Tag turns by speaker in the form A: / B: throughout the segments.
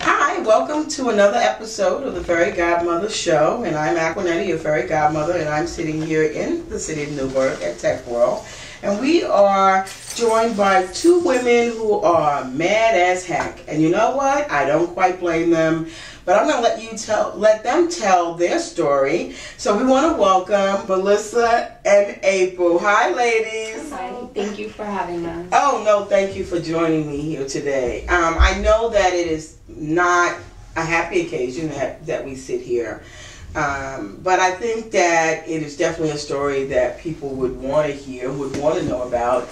A: Hi, welcome to another episode of the Fairy Godmother Show, and I'm Aquanetti, your Fairy Godmother, and I'm sitting here in the city of Newburgh at Tech World, and we are joined by two women who are mad as heck, and you know what? I don't quite blame them, but I'm going to let them tell their story. So we want to welcome Melissa and April. Hi, ladies.
B: Hi, thank you for having us.
A: Oh, no, thank you for joining me here today. I know that it is not a happy occasion that we sit here, but I think that it is definitely a story that people would want to hear, would want to know about.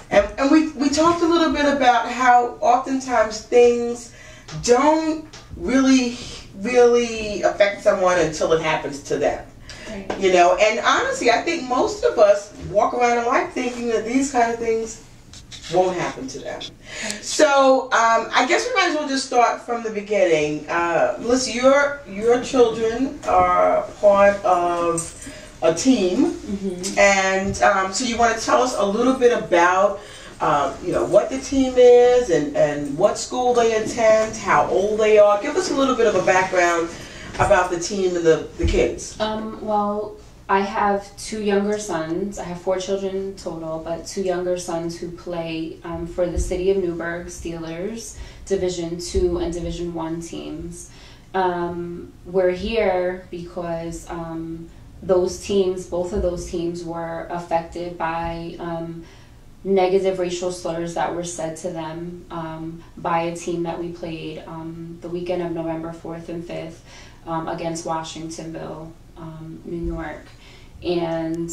A: And we talked a little bit about how oftentimes things don't really affect someone until it happens to them.
B: Right.
A: You know, and honestly, I think most of us walk around in life thinking that these kind of things won't happen to them. So I guess we might as well just start from the beginning. Melissa, your children are part of a team, and so you want to tell us a little bit about what the team is and what school they attend, how old they are. Give us a little bit of a background about the team and the kids.
B: Well, I have two younger sons. I have 4 children total, but 2 younger sons who play for the City of Newburgh Steelers, Division II and Division I teams. We're here because both of those teams were affected by negative racial slurs that were said to them by a team that we played the weekend of November 4th and 5th against Washingtonville, New York. And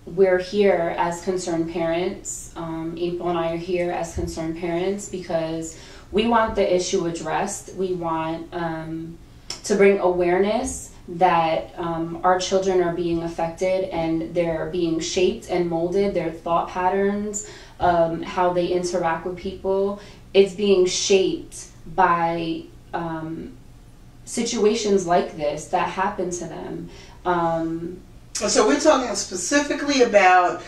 B: we're here as concerned parents. April and I are here as concerned parents because we want the issue addressed. We want to bring awareness that our children are being affected and they're being shaped and molded, their thought patterns, how they interact with people. It's being shaped by situations like this that happen to them.
A: So we're talking specifically about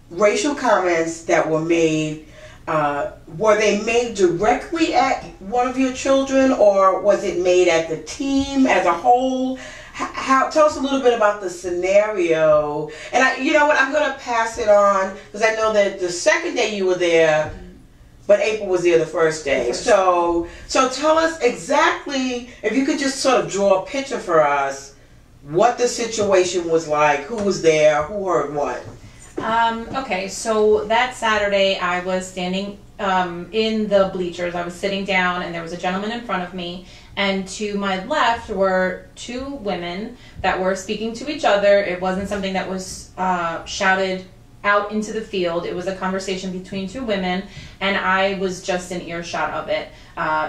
A: racial comments that were made. Were they made directly at one of your children, or was it made at the team as a whole? Tell us a little bit about the scenario. And you know what, I'm going to pass it on because I know that the second day you were there, but April was there the first day. So tell us exactly, if you could just sort of draw a picture for us, what the situation was like, who was there, who heard what.
C: Okay, so that Saturday I was standing in the bleachers. I was sitting down and there was a gentleman in front of me, and to my left were 2 women that were speaking to each other. It wasn't something that was shouted out into the field. It was a conversation between 2 women, and I was just in earshot of it.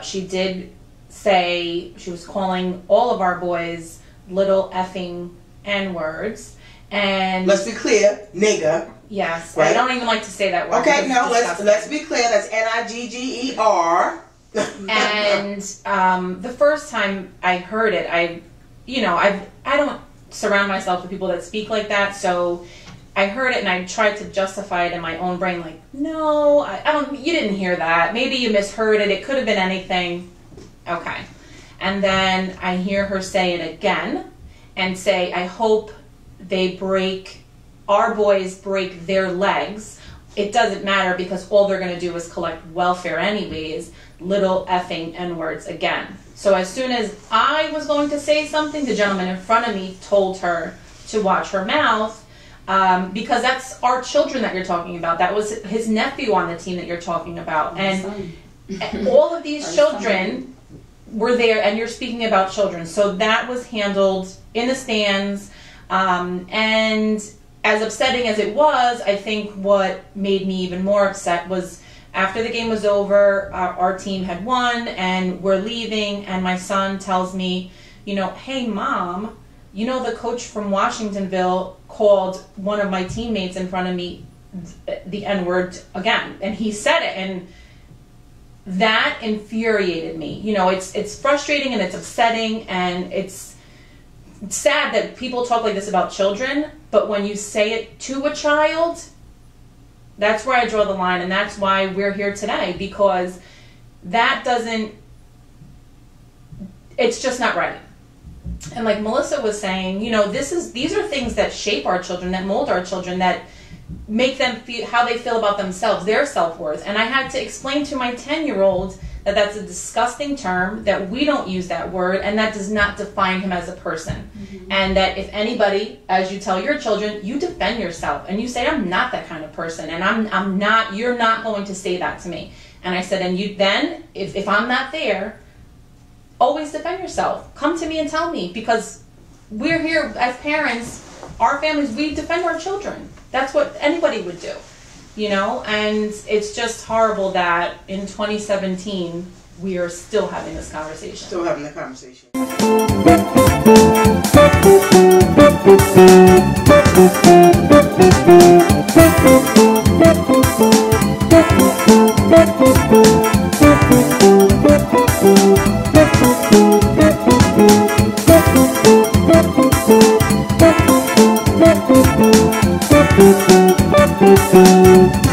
C: She did say, she was calling all of our boys little effing N-words. And
A: let's be clear, nigger.
C: Yes,
A: right?
C: I don't even like to say that word.
A: Okay, no, let's be clear. That's N-I-G-G-E-R.
C: And the first time I heard it, I don't surround myself with people that speak like that, so I heard it and I tried to justify it in my own brain, like, no, I don't. You didn't hear that. Maybe you misheard it. It could have been anything. Okay, and then I hear her say it again, and say, I hope our boys break their legs. It doesn't matter because all they're going to do is collect welfare anyways. Little effing N-words again. So as soon as I was going to say something, the gentleman in front of me told her to watch her mouth because that's our children that you're talking about. That was his nephew on the team that you're talking about. And all of these children were there, and you're speaking about children. So that was handled in the stands. And as upsetting as it was, I think what made me even more upset was after the game was over, our team had won and we're leaving, and my son tells me, hey Mom, the coach from Washingtonville called one of my teammates in front of me the N-word again, and he said it, and that infuriated me. It's frustrating and it's upsetting, and it's sad that people talk like this about children, but when you say it to a child, that's where I draw the line, and that's why we're here today, because that doesn't, it's just not right. And like Melissa was saying, you know, these are things that shape our children, that mold our children, that make them feel how they feel about themselves, their self-worth. And I had to explain to my 10-year-old that that's a disgusting term, that we don't use that word, and that does not define him as a person. Mm-hmm. And that if anybody, as you tell your children, you defend yourself and you say, I'm not that kind of person, and I'm not, you're not going to say that to me. And I said, and you then, if I'm not there, always defend yourself. Come to me and tell me, because we're here as parents, our families, we defend our children. That's what anybody would do, you know? And it's just horrible that in 2017, we are still having this conversation.
A: Still having the conversation.
D: Thank you.